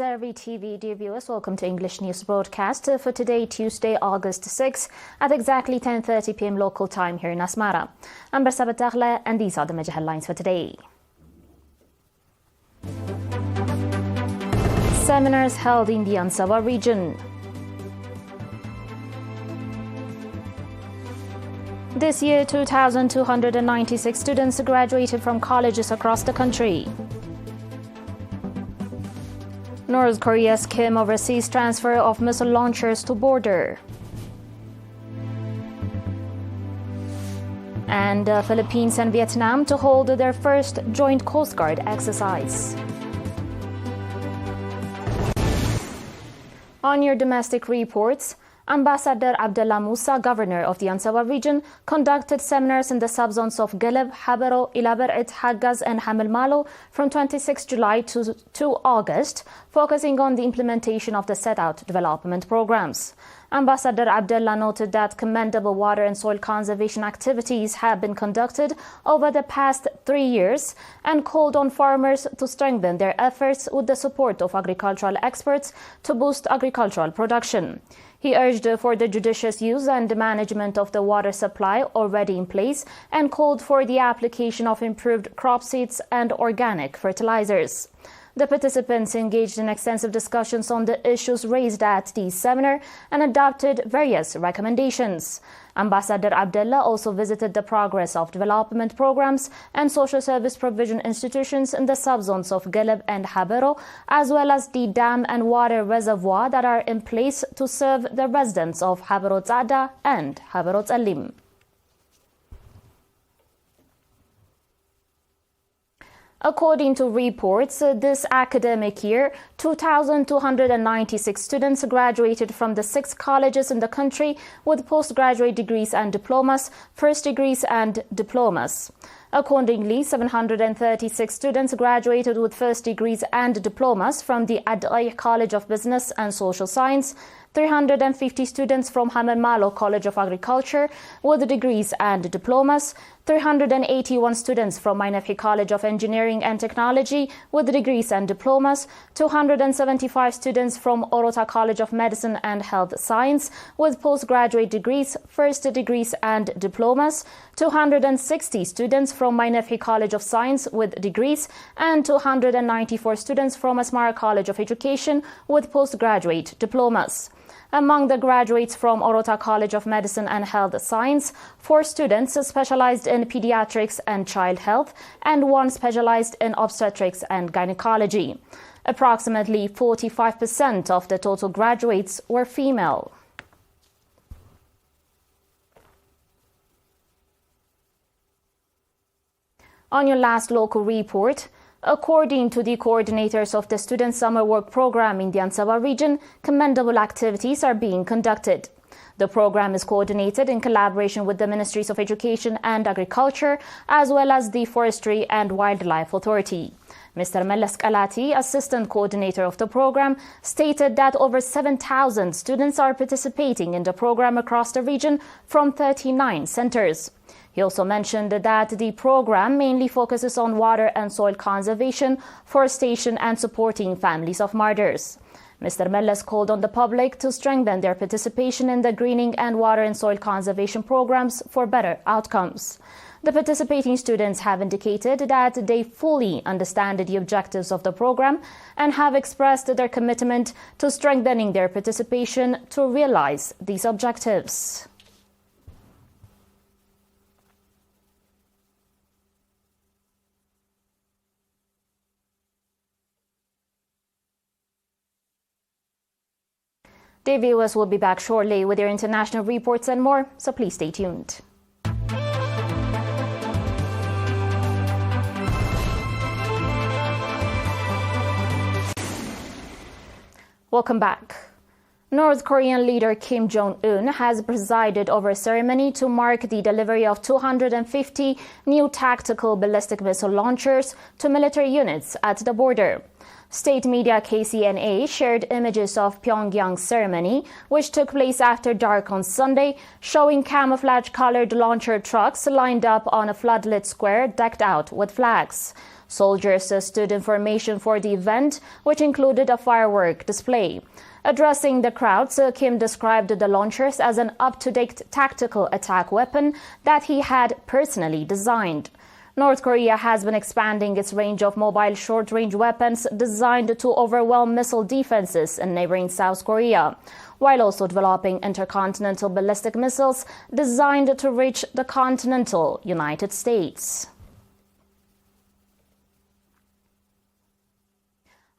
ERi-TV, dear viewers, welcome to English News Broadcast for today, Tuesday, August 6, at exactly 10:30 p.m. local time here in Asmara. I'm Barsabat Daghla, and these are the major headlines for today. Seminars held in the Ansawa region. This year, 2,296 students graduated from colleges across the country. North Korea's Kim oversees transfer of missile launchers to border. And Philippines and Vietnam to hold their first joint Coast Guard exercise. On your domestic reports, Ambassador Abdullah Musa, governor of the Ansawa region, conducted seminars in the subzones of Geleb, Habero, Ilaberit, Haggaz and Hamel Malo from 26 July to 2 August, focusing on the implementation of the set-out development programs. Ambassador Abdullah noted that commendable water and soil conservation activities have been conducted over the past 3 years and called on farmers to strengthen their efforts with the support of agricultural experts to boost agricultural production. He urged for the judicious use and management of the water supply already in place and called for the application of improved crop seeds and organic fertilizers. The participants engaged in extensive discussions on the issues raised at the seminar and adopted various recommendations. Ambassador Abdullah also visited the progress of development programs and social service provision institutions in the subzones of Geleb and Habero, as well as the dam and water reservoir that are in place to serve the residents of Habero Zada and Habero Zalim. According to reports, this academic year, 2,296 students graduated from the 6 colleges in the country with postgraduate degrees and diplomas, first degrees and diplomas. Accordingly, 736 students graduated with first degrees and diplomas from the Adai College of Business and Social Science, 350 students from Hamel Malo College of Agriculture with degrees and diplomas, 381 students from Mainafhi College of Engineering and Technology with degrees and diplomas, 275 students from Orota College of Medicine and Health Science with postgraduate degrees, first degrees and diplomas, 260 students from Mainafhi College of Science with degrees, and 294 students from Asmara College of Education with postgraduate diplomas. Among the graduates from Orota College of Medicine and Health Science, 4 students specialized in pediatrics and child health, and 1 specialized in obstetrics and gynecology. Approximately 45% of the total graduates were female. On your last local report, according to the coordinators of the Student Summer Work Program in the Ansawa region, commendable activities are being conducted. The program is coordinated in collaboration with the Ministries of Education and Agriculture, as well as the Forestry and Wildlife Authority. Mr. Mellas Kalati, assistant coordinator of the program, stated that over 7,000 students are participating in the program across the region from 39 centers. He also mentioned that the program mainly focuses on water and soil conservation, forestation, and supporting families of martyrs. Mr. Mellas called on the public to strengthen their participation in the greening and water and soil conservation programs for better outcomes. The participating students have indicated that they fully understand the objectives of the program and have expressed their commitment to strengthening their participation to realize these objectives. The viewers will be back shortly with their international reports and more, so please stay tuned. Welcome back. North Korean leader Kim Jong-un has presided over a ceremony to mark the delivery of 250 new tactical ballistic missile launchers to military units at the border. State media KCNA shared images of Pyongyang's ceremony, which took place after dark on Sunday, showing camouflage-colored launcher trucks lined up on a floodlit square decked out with flags. Soldiers stood in formation for the event, which included a firework display. Addressing the crowds, Kim described the launchers as an up-to-date tactical attack weapon that he had personally designed. North Korea has been expanding its range of mobile short-range weapons designed to overwhelm missile defenses in neighboring South Korea, while also developing intercontinental ballistic missiles designed to reach the continental United States.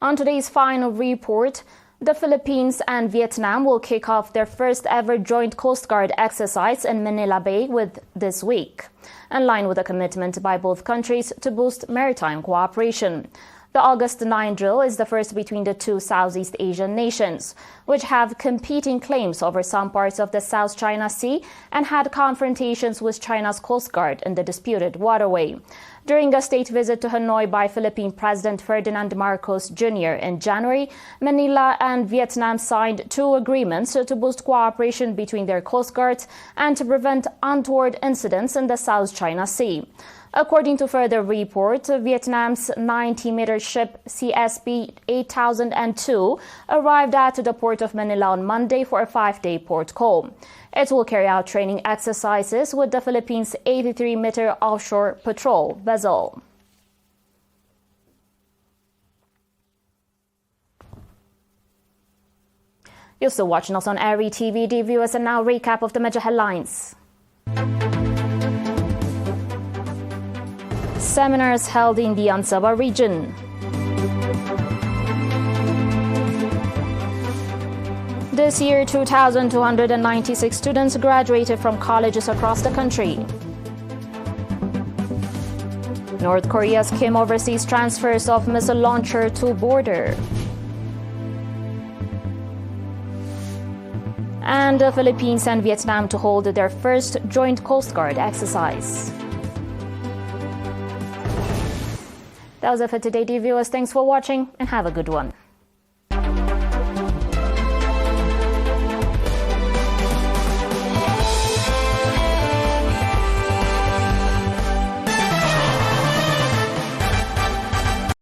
On today's final report, the Philippines and Vietnam will kick off their first ever joint Coast Guard exercise in Manila Bay this week, in line with a commitment by both countries to boost maritime cooperation. The August 9 drill is the first between the two Southeast Asian nations, which have competing claims over some parts of the South China Sea and had confrontations with China's Coast Guard in the disputed waterway. During a state visit to Hanoi by Philippine President Ferdinand Marcos Jr. in January, Manila and Vietnam signed two agreements to boost cooperation between their coast guards and to prevent untoward incidents in the South China Sea. According to further reports, Vietnam's 90-meter ship CSB 8002 arrived at the port of Manila on Monday for a 5-day port call. It will carry out training exercises with the Philippines' 83-meter offshore patrol vessel. You're still watching us on ERi-TV. Dear viewers, and now recap of the major headlines. Seminars held in the Ansaba region. This year, 2,296 students graduated from colleges across the country. North Korea's Kim oversees transfers of missile launcher to border. And the Philippines and Vietnam to hold their first joint Coast Guard exercise. That was it for today, dear viewers. Thanks for watching and have a good one.